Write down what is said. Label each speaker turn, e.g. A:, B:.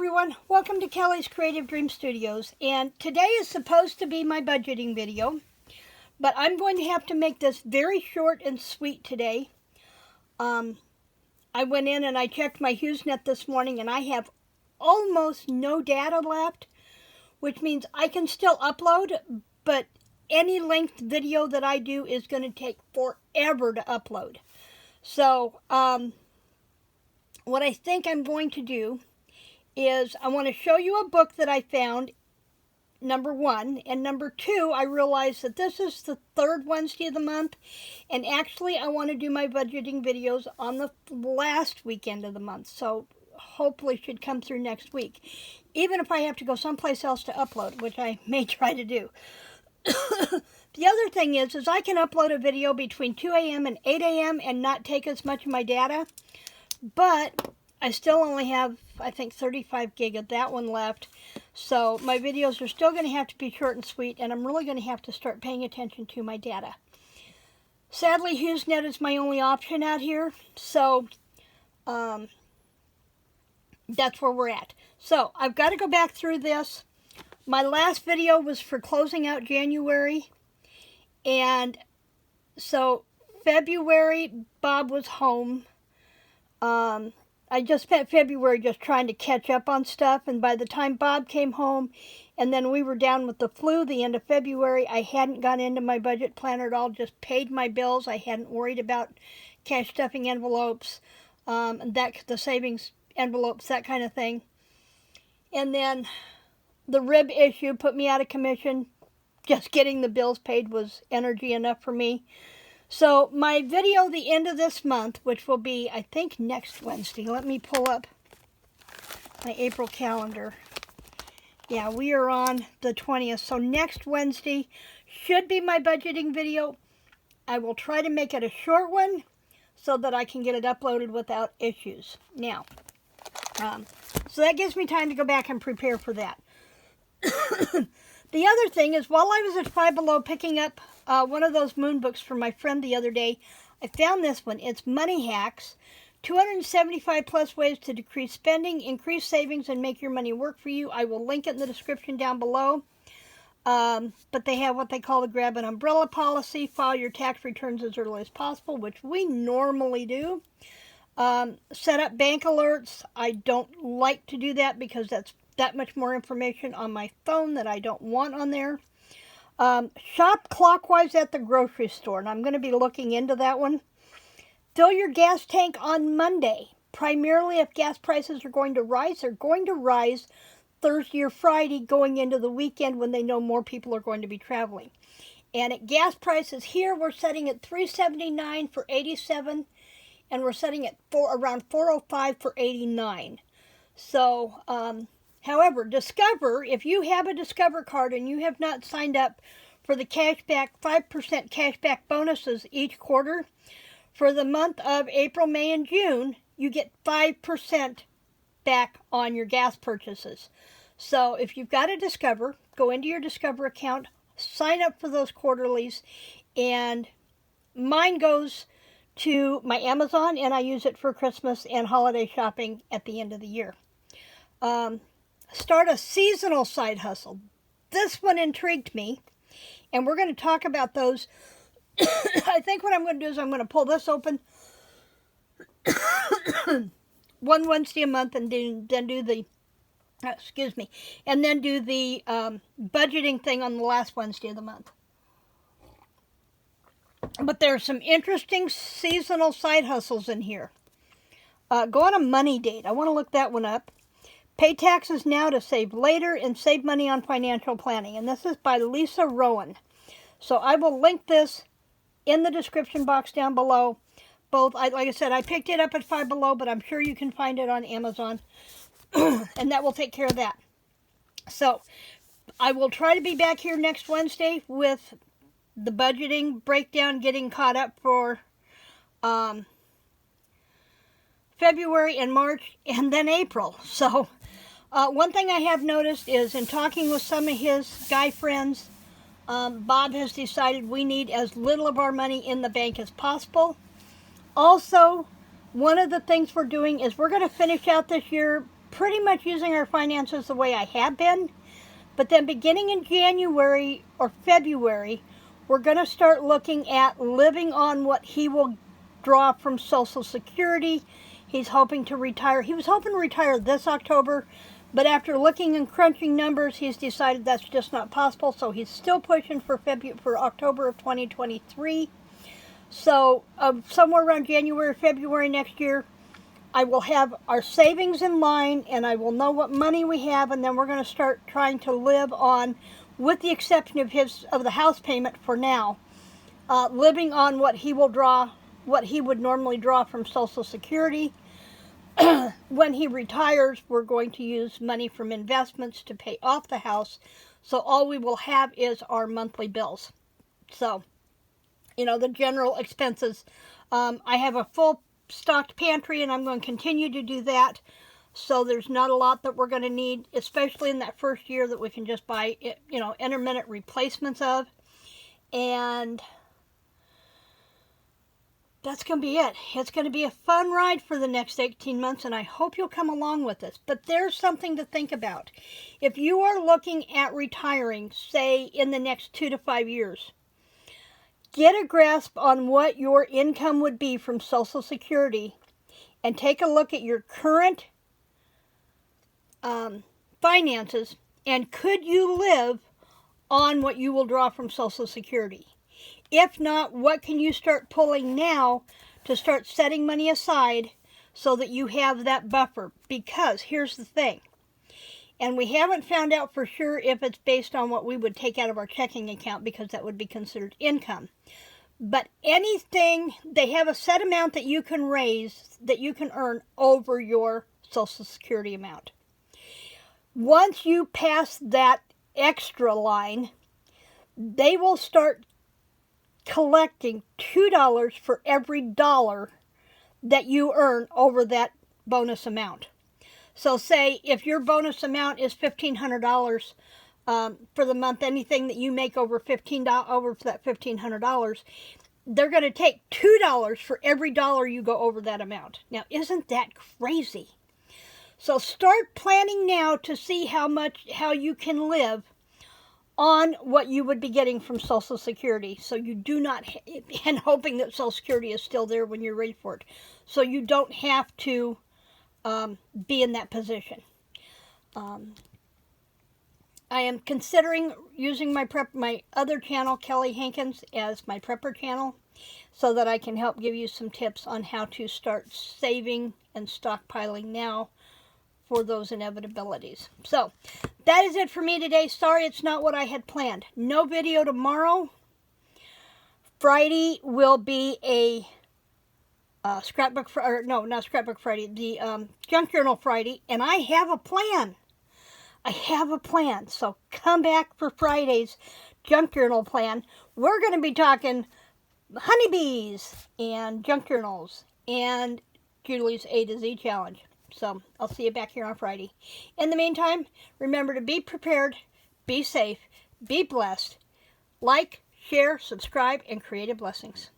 A: everyone, welcome to Kelly's Creative Dream Studios, and today is supposed to be my budgeting video, but I'm going to have to make this very short and sweet today. I went in and I checked my HughesNet this morning and I have almost no data left, which means I can still upload, but any length video that I do is going to take forever to upload. So, what I think I'm going to do is I want to show you a book that I found, number one, and number two, I realized that this is the third Wednesday of the month, and actually I want to do my budgeting videos on the last weekend of the month, so hopefully it should come through next week, even if I have to go someplace else to upload, which I may try to do. The other thing is I can upload a video between 2 a.m. and 8 a.m. and not take as much of my data, but I still only have, I think, 35 gig of that one left. So my videos are still going to have to be short and sweet, and I'm really going to have to start paying attention to my data. Sadly, HughesNet is my only option out here, so that's where we're at. So I've got to go back through this. My last video was for closing out January, and so February, Bob was home. I just spent February just trying to catch up on stuff, and by the time Bob came home and then we were down with the flu the end of February, I hadn't gone into my budget planner at all, just paid my bills. I hadn't worried about cash stuffing envelopes, the savings envelopes, that kind of thing. And then the rib issue put me out of commission. Just getting the bills paid was energy enough for me. So my video the end of this month, which will be, I think, next Wednesday. Let me pull up my April calendar. Yeah, we are on the 20th. So next Wednesday should be my budgeting video. I will try to make it a short one so that I can get it uploaded without issues. Now, so that gives me time to go back and prepare for that. The other thing is, while I was at Five Below picking up one of those moon books for my friend the other day, I found this one. It's Money Hacks, 275 plus ways to decrease spending, increase savings, and make your money work for you. I will link it in the description down below. But they have what they call the grab an umbrella policy. File your tax returns as early as possible, which we normally do. Set up bank alerts. I don't like to do that because that's that much more information on my phone that I don't want on there. Shop clockwise at the grocery store, and I'm going to be looking into that one. Fill your gas tank on Monday. Primarily if gas prices are going to rise, they're going to rise Thursday or Friday going into the weekend when they know more people are going to be traveling. And at gas prices here, we're setting at $3.79 for 87, and we're setting it for around $4.05 for 89. So, however, Discover, if you have a Discover card and you have not signed up for the cashback, 5% cashback bonuses each quarter, for the month of April, May, and June, you get 5% back on your gas purchases. So if you've got a Discover, go into your Discover account, sign up for those quarterlies, and mine goes to my Amazon, and I use it for Christmas and holiday shopping at the end of the year. Start a seasonal side hustle. This one intrigued me, and we're going to talk about those. I think what I'm going to do is I'm going to pull this open one Wednesday a month and then do the, and then do the budgeting thing on the last Wednesday of the month. But there's some interesting seasonal side hustles in here. Go on a money date. I want to look that one up. Pay taxes now to save later and save money on financial planning. And this is by Lisa Rowan. So I will link this in the description box down below. Both, like I said, I picked it up at Five Below, but I'm sure you can find it on Amazon. And that will take care of that. So I will try to be back here next Wednesday with the budgeting breakdown, getting caught up for February and March, and then April. So one thing I have noticed is in talking with some of his guy friends, Bob has decided we need as little of our money in the bank as possible. Also, one of the things we're doing is we're going to finish out this year pretty much using our finances the way I have been. But then beginning in January or February, we're going to start looking at living on what he will draw from Social Security. He's hoping to retire. He was hoping to retire this October, but after looking and crunching numbers, he's decided that's just not possible. So he's still pushing for October of 2023. So somewhere around January, February next year, I will have our savings in line, and I will know what money we have, and then we're going to start trying to live on, with the exception of the house payment for now, living on what he will draw, what he would normally draw from Social Security. When he retires, we're going to use money from investments to pay off the house, so all we will have is our monthly bills. So, you know, the general expenses. I have a full stocked pantry, and I'm going to continue to do that. So there's not a lot that we're going to need, especially in that first year, that we can just buy, you know, intermittent replacements of. And that's going to be it. It's going to be a fun ride for the next 18 months, and I hope you'll come along with us. But there's something to think about. If you are looking at retiring, say, in the next 2 to 5 years, get a grasp on what your income would be from Social Security, and take a look at your current finances, and could you live on what you will draw from Social Security? If not, what can you start pulling now to start setting money aside so that you have that buffer? Because here's the thing, and we haven't found out for sure if it's based on what we would take out of our checking account, because that would be considered income. But anything, they have a set amount that you can raise, that you can earn over your Social Security amount. Once you pass that extra line, they will start collecting $2 for every dollar that you earn over that bonus amount. So say if your bonus amount is $1,500 for the month, anything that you make over that $1,500, they're going to take $2 for every dollar you go over that amount. Now, isn't that crazy? So start planning now to see how you can live on what you would be getting from Social Security, so you do not, and hoping that Social Security is still there when you're ready for it, so you don't have to be in that position. I am considering using my other channel, Kelly Hankins, as my prepper channel, so that I can help give you some tips on how to start saving and stockpiling now for those inevitabilities. So that is it for me today. Sorry it's not what I had planned. No video tomorrow. Friday will be a Scrapbook Friday, no, not Scrapbook Friday, the Junk Journal Friday, and I have a plan. I have a plan, so come back for Friday's Junk Journal plan. We're going to be talking honeybees and junk journals and Julie's A to Z challenge. So I'll see you back here on Friday. In the meantime, remember to be prepared, be safe, be blessed. Like, share, subscribe, and creative blessings.